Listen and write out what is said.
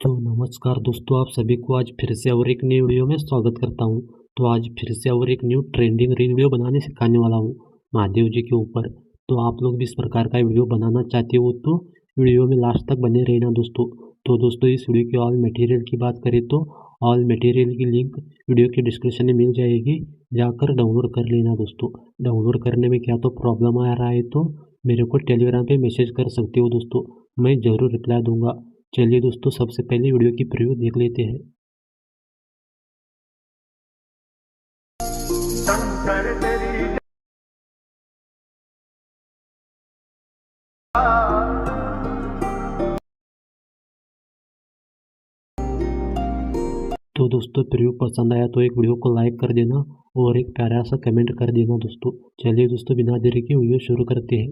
तो नमस्कार दोस्तों, आप सभी को आज फिर से और एक नई वीडियो में स्वागत करता हूं। तो आज फिर से और एक न्यू ट्रेंडिंग रील वीडियो बनाने सिखाने वाला हूं महादेव जी के ऊपर। तो आप लोग भी इस प्रकार का वीडियो बनाना चाहते हो तो वीडियो में लास्ट तक बने रहना दोस्तों। तो दोस्तों, इस वीडियो के ऑल मटेरियल की बात करें तो ऑल मटेरियल की लिंक वीडियो के डिस्क्रिप्शन में मिल जाएगी, जाकर डाउनलोड कर लेना दोस्तों। डाउनलोड करने में क्या तो प्रॉब्लम आ रहा है तो मेरे को टेलीग्राम पे मैसेज कर सकते हो दोस्तों, मैं ज़रूर रिप्लाई दूंगा। चलिए दोस्तों, सबसे पहले वीडियो की प्रीव्यू देख लेते हैं। तो दोस्तों, प्रीव्यू पसंद आया तो एक वीडियो को लाइक कर देना और एक प्यारा सा कमेंट कर देना दोस्तों। चलिए दोस्तों, बिना देरी के वीडियो शुरू करते हैं।